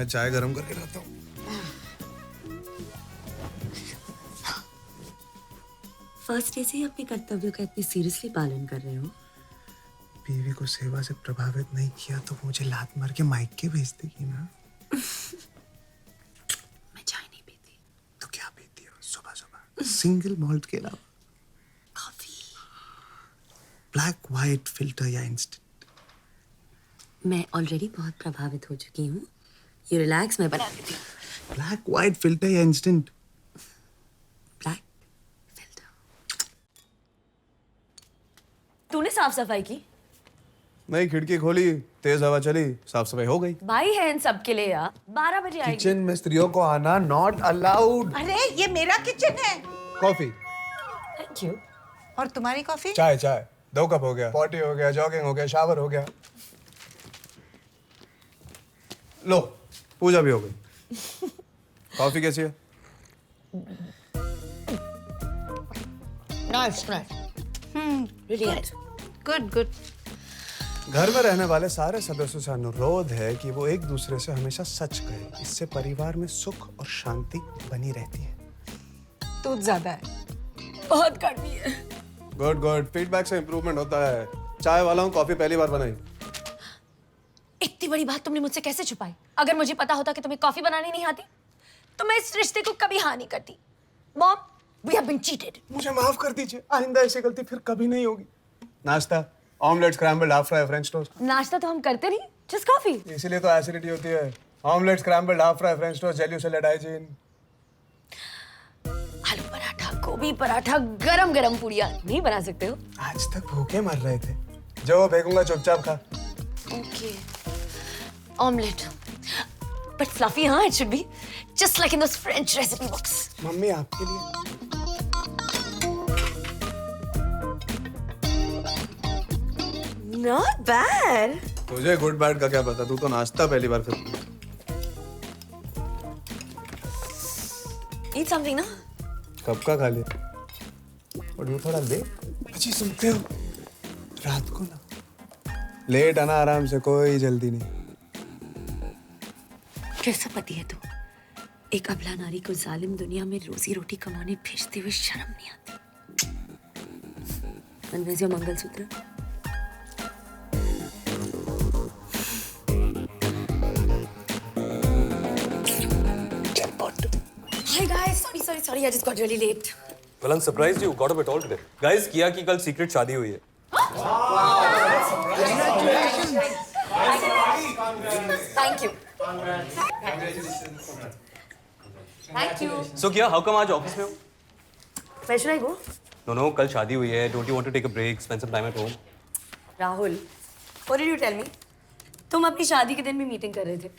मैं चाय गरम करके लाता हूँ। फर्स्ट डे से ही अपने कर्तव्यों का इतनी सीरियसली पालन कर रहे हो। बीवी को सेवा से प्रभावित नहीं किया तो मुझे लात मार के मायके भेज देगी ना। मैं चाय नहीं पीती। तो क्या पीती हो सुबह सुबह? सिंगल मॉल्ट के अलावा? कॉफी। ब्लैक व्हाइट फिल्टर या इंस्टेंट? मैं ऑलरेडी बहुत प्रभावित हो चुकी हूँ। ये रिलैक्स, मैं बना देती हूँ। ब्लैक व्हाइट फिल्टर या इंस्टेंट? Black filter. तूने साफ सफाई की? नहीं, खिड़की खोली, तेज हवा चली, साफ सफाई हो गई। भाई है इन सब के लिए यार। 12 बजे आएगी। किचन में स्त्रियों को आना नॉट अलाउड। अरे ये मेरा किचन है। कॉफी। Thank you. और तुम्हारी कॉफी? चाय 2 कप हो गया, पॉटी हो गया, जॉगिंग हो गया, शावर हो गया। लो, पूजा भी हो गई। कॉफी कैसी है? Nice nice. Really nice. Good good. घर में रहने वाले सारे सदस्यों से अनुरोध है कि वो एक दूसरे से हमेशा सच कहें। इससे परिवार में सुख और शांति बनी रहती है। दूध ज्यादा है। बहुत कड़वी है। गुड गुड, फीडबैक से इंप्रूवमेंट होता है। चाय वाला हूँ, कॉफी पहली बार बनाई। इतनी बड़ी बात तुमने मुझसे कैसे छुपाई? अगर मुझे पता होता कि तुम्हें कॉफी बनानी नहीं आती तो मैं इस रिश्ते को कभी हाँ नहीं करती। Mom, we have been cheated. मुझे माफ कर दीजिए, आइंदा ऐसी गलती फिर कभी नहीं होगी। नाश्ता, omelette, scrambled, half fry, French toast. नाश्ता तो हम करते नहीं, जस्ट कॉफी। इसीलिए तो एसिडिटी होती है। Omelette, scrambled, half fry, French toast, jelly salad, hygiene. आलू पराठा, गोभी पराठा, गरम गरम पूड़ियाँ नहीं बना सकते हो? आज तक भूखे मर रहे थे। जो फेंकूंगा चुपचाप खा। ओके। ऑमलेट, बट फ्लफी, हाँ, it should be just like in those French recipe books. Mummy आपके लिए। Not bad. तुझे गुड बैड का क्या पता, तू तो नाश्ता पहली बार करती है। ईट समथिंग ना। कब का खा लिया? और ये थोड़ा लेट। अच्छी सुनते हो? रात को ना लेट आना, आराम से, कोई जल्दी नहीं। कैसा पति है तू? एक अबला नारी को जालिम दुनिया में रोजी रोटी कमाने भेजते हुए शर्म नहीं आती? And where's your mangalsutra? Hi guys, sorry, I just got really late. Well, I'm surprised you got up at all today. Guys, किया की कल secret शादी हुई है. Thank you. Thank you. So किया, how come आज ऑफिस में हो? Where should I go? No, कल शादी हुई है. Don't you want to take a break, spend some time at home? Rahul, what did you tell me? तुम अपनी शादी के दिन भी मीटिंग कर रहे थे.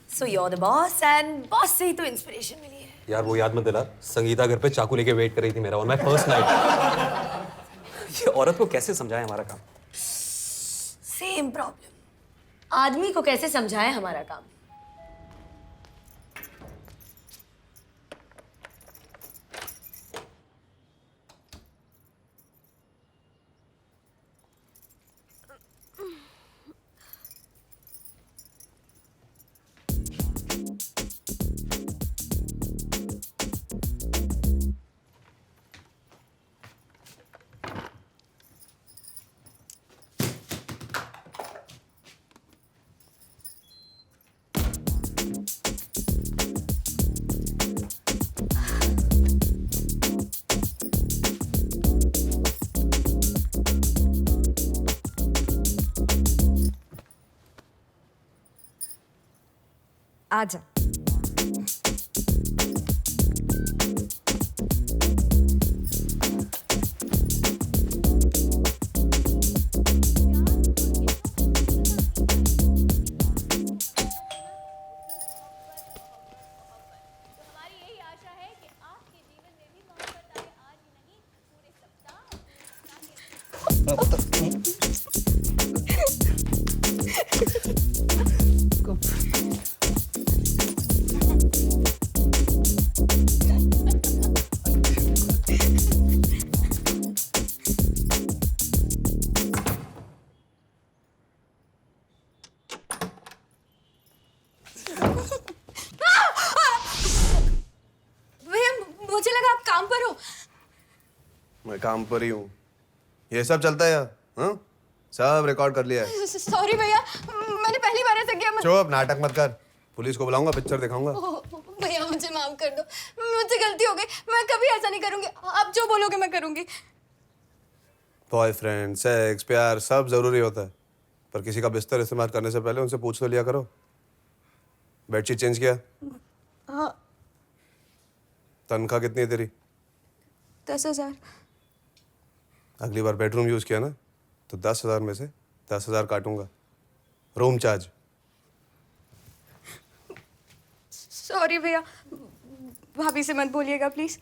So you're the boss and boss से ही तो इंस्पिरेशन मिली है. यार वो याद मत दिला. संगीता घर पे चाकू लेके वेट कर रही थी मेरा on my first night. ये औरत को कैसे समझाए हमारा काम? Same problem. आदमी को कैसे समझाए हमारा काम? आजा। काम पर हो? मैं काम पर ही हूँ। ये सब चलता है यार, हाँ? सब रिकॉर्ड कर लिया है। सॉरी भैया, मैंने पहली बार ऐसा किया। चुप, नाटक मत कर। पुलिस को बुलाऊंगा, पिक्चर दिखाऊंगा। भैया मुझे माफ कर दो, मुझसे गलती हो गई, मैं कभी ऐसा नहीं करूंगी। आप जो बोलोगे मैं करूंगी। बॉयफ्रेंड, सेक्स, प्यार सब जरूरी होता है, पर किसी का बिस्तर इस्तेमाल करने से पहले उनसे पूछ तो लिया करो। बेडशीट चेंज किया? हाँ। तनख्वाह कितनी है तेरी? 10,000। अगली बार बेडरूम यूज किया ना तो 10,000 में से 10,000 काटूंगा। Room charge. सॉरी भैया, भाभी से मत बोलिएगा प्लीज।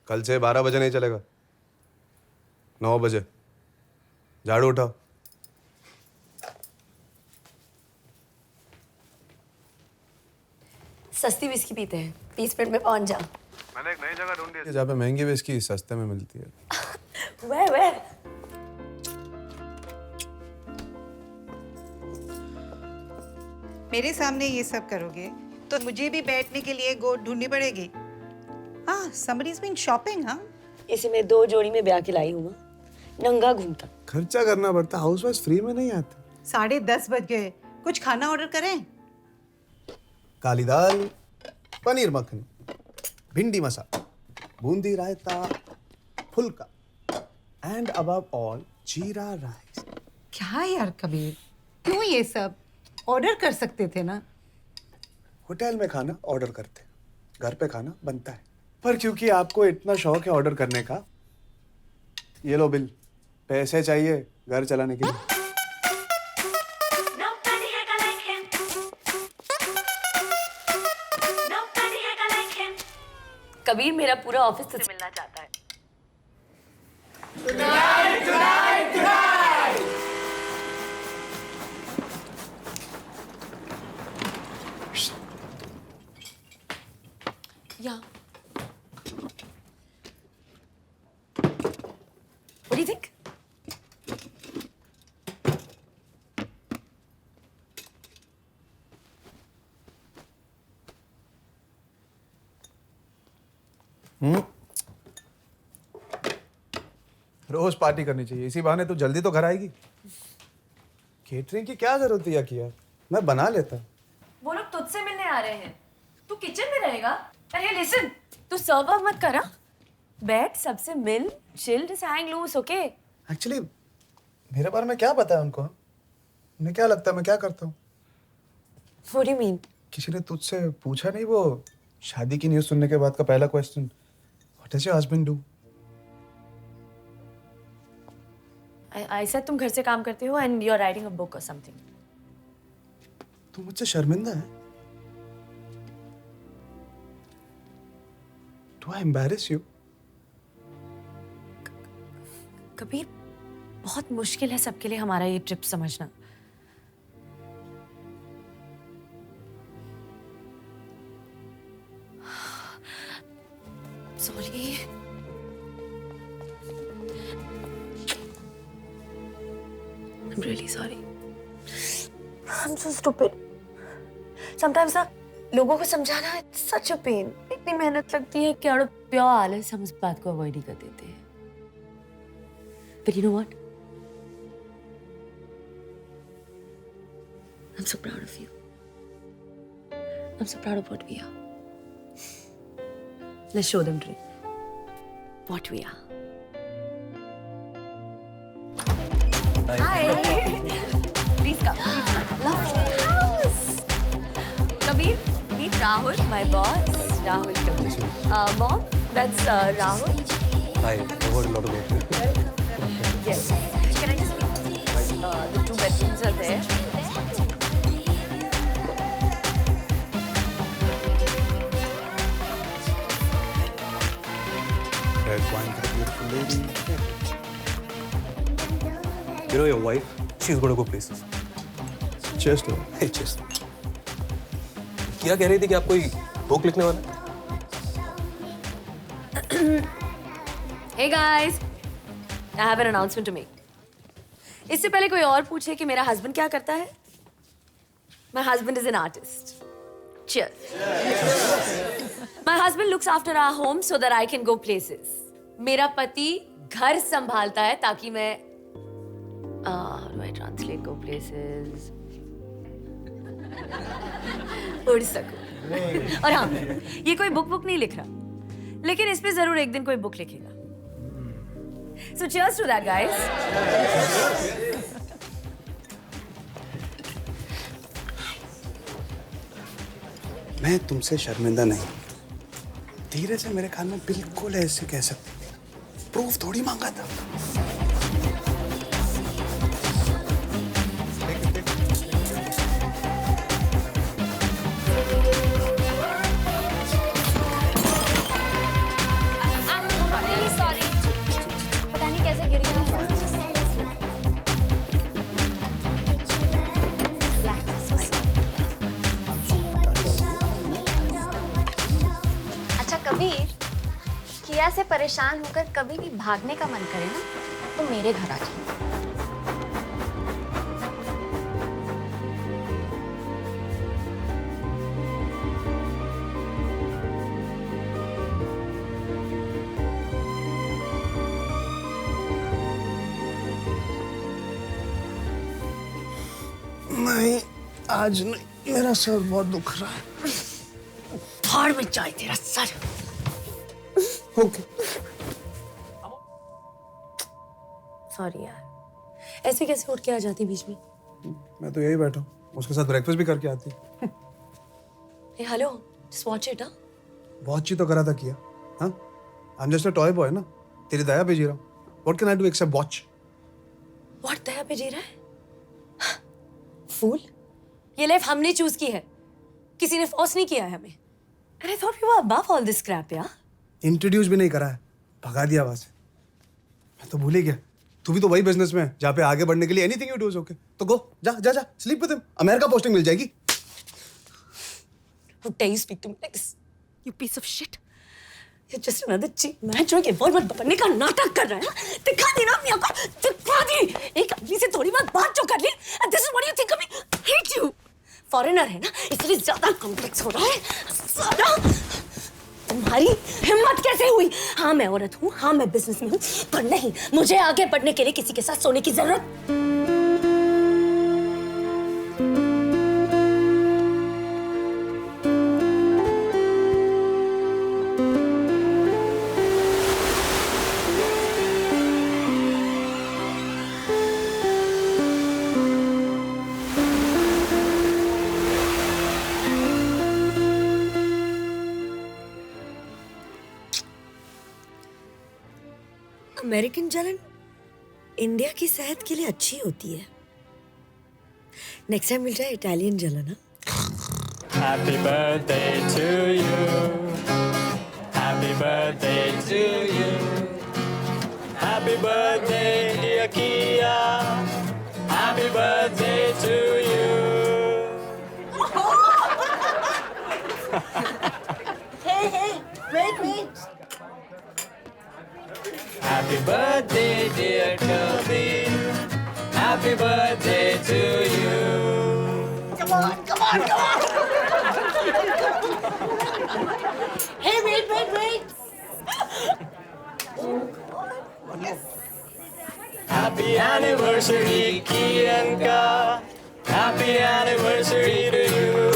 कल से 12 बजे नहीं चलेगा, 9 बजे। झाड़ू उठाओ। सस्ती विस्की पीते हैं, 20 मिनट में पहुंच जा। मैंने एक नई जगह ढूंढी है जहाँ पे महंगी विस्की सस्ते में मिलती है। Where? मेरे सामने ये सब करोगे तो मुझे भी बैठने के लिए गोद ढूंढनी पड़ेगी। हाँ, somebody's been shopping, हाँ? इसी में 2 जोड़ी में ब्याह के लाई हूँ मैं, नंगा घूमता। खर्चा करना पड़ता, हाउसवाइफ फ्री में नहीं आती। 10:30 बज गए, कुछ खाना ऑर्डर करें? काली दाल, पनीर मखनी, भिंडी मसाला, बूंदी रायता, फुल्का, एंड अबव ऑल जीरा राइस। क्या यार कबीर, क्यों ये सब? ऑर्डर कर सकते थे ना। होटल में खाना ऑर्डर करते, घर पे खाना बनता है, पर क्योंकि आपको इतना शौक है ऑर्डर करने का, ये लो बिल। पैसे चाहिए घर चलाने के लिए। कबीर, मेरा पूरा ऑफिस तुझसे मिलना चाहता है। Yeah. What do you think? रोज पार्टी करनी चाहिए, इसी बहाने तू जल्दी तो घर आएगी। केटरिंग की क्या जरूरत है किया, मैं बना लेता। वो लोग तुझसे मिलने आ रहे हैं, तू किचन में रहेगा। अरे लिसन, तू सर्व मत करा, बैठ, सबसे मिल, chill, just hang loose, okay? Actually मेरे बारे में क्या पता है उनको? उन्हें क्या लगता है मैं क्या करता हूँ? What do you mean? किसी ने तुझसे पूछा नहीं वो शादी की न्यूज़ सुनने के बाद का पहला question, what does your husband do? I said तुम घर से काम करते हो and you're writing a book or something. तू मुझसे शर्मिंदा है? Do I embarrass you? Kabir, बहुत मुश्किल है सबके लिए हमारा ये ट्रिप समझना। Sorry. I'm really sorry. I'm so stupid. Sometimes ना लोगों को समझाना it's such a pain. इतनी मेहनत लगती है कि अड़ प्यार है, हम उस बात को अवॉइड ही कर देते हैं। But you know what? I'm so proud of you. I'm so proud of what we are. Let's show them, Dre, what we are. Hi. Please come. Lovely house. Kabir, meet Rahul, my boss. Rahul Kabir. Mom, that's Rahul. Hi, I heard a lot about you. Yes. Can I just meet? The 2 bedrooms are there. Red wine for a beautiful lady. You know your wife? She's going to go places. Cheers to her. Hey, cheers. क्या कह रही थी कि आप कोई book लिखने वाला? Hey guys, I have an announcement to make. इससे पहले कोई और पूछे कि मेरा हस्बैंड क्या करता है? My husband is an artist. Cheers. husband looks after our home so that I can go places. मेरा पति घर संभालता है ताकि मैं how do I translate go places? उड़ सकूं। और हाँ, ये कोई बुक नहीं लिख रहा, लेकिन इस पे जरूर एक दिन कोई बुक लिखेगा। So cheers to that, guys. मैं तुमसे शर्मिंदा नहीं। धीरे से मेरे कान में बिल्कुल ऐसे कह सकते थे। प्रूफ थोड़ी मांगा था। Sorry. पता नहीं कैसे गिर गया। अच्छा कबीर, किया से परेशान होकर कभी भी भागने का मन करे ना तो मेरे घर आ जाओ। नहीं, आज नहीं, मेरा सर बहुत दुख रहा है। फाड़ में जाए तेरा सर। ओके। सॉरी यार, ऐसे कैसे उठ के आ जाती बीच में? मैं तो यही बैठा हूँ, उसके साथ ब्रेकफास्ट भी करके आती। Hey, hello, just watch it, huh? बहुत चीज तो करा था किया, हाँ? I'm just a toy boy ना, तेरी दया पे जी रहा हूँ। What can I do except watch? What दया पे जी रहा है? फूल, ये लाइफ हमने चूज की है, किसी ने फोर्स नहीं किया है हमें। And I thought we were above all this crap, यार। इंट्रोड्यूस भी नहीं करा है, भगा दिया वहां से। मैं तो भूल ही गया, तू भी तो वही बिजनेस में है जहाँ पे आगे बढ़ने के लिए anything you do is okay. तो गो, जा जा जा, sleep with him, America posting मिल जाएगी। How dare you speak to me like this, you piece of shit? You're just another cheap man जो कि बहुत बनने का नाटक कर रहा है। दिखा दी ना मियाँ को, दिखा दी। एक आदमी से थोड़ी बात जो कर ली, and this is what you think of me? Hate you. Foreigner है ना, इसलिए ज्यादा कॉम्प्लेक्स हो रहा है। सारा तुम्हारी हिम्मत कैसे हुई? हाँ मैं औरत हूँ, हाँ मैं बिजनेस में हूँ, पर नहीं, मुझे आगे बढ़ने के लिए किसी के साथ सोने की जरूरत। अमेरिकन जलन इंडिया की सेहत के लिए अच्छी होती है। नेक्स्ट टाइम मिल जाए इटालियन जलन। Happy birthday to you. Happy birthday to you. Happy birthday, dear Kia. Happy birthday to you. Hey, wait. Happy birthday, dear Kabir. Happy birthday to you. Come on. Hey, wait. Happy anniversary, Kianka. Happy anniversary to you.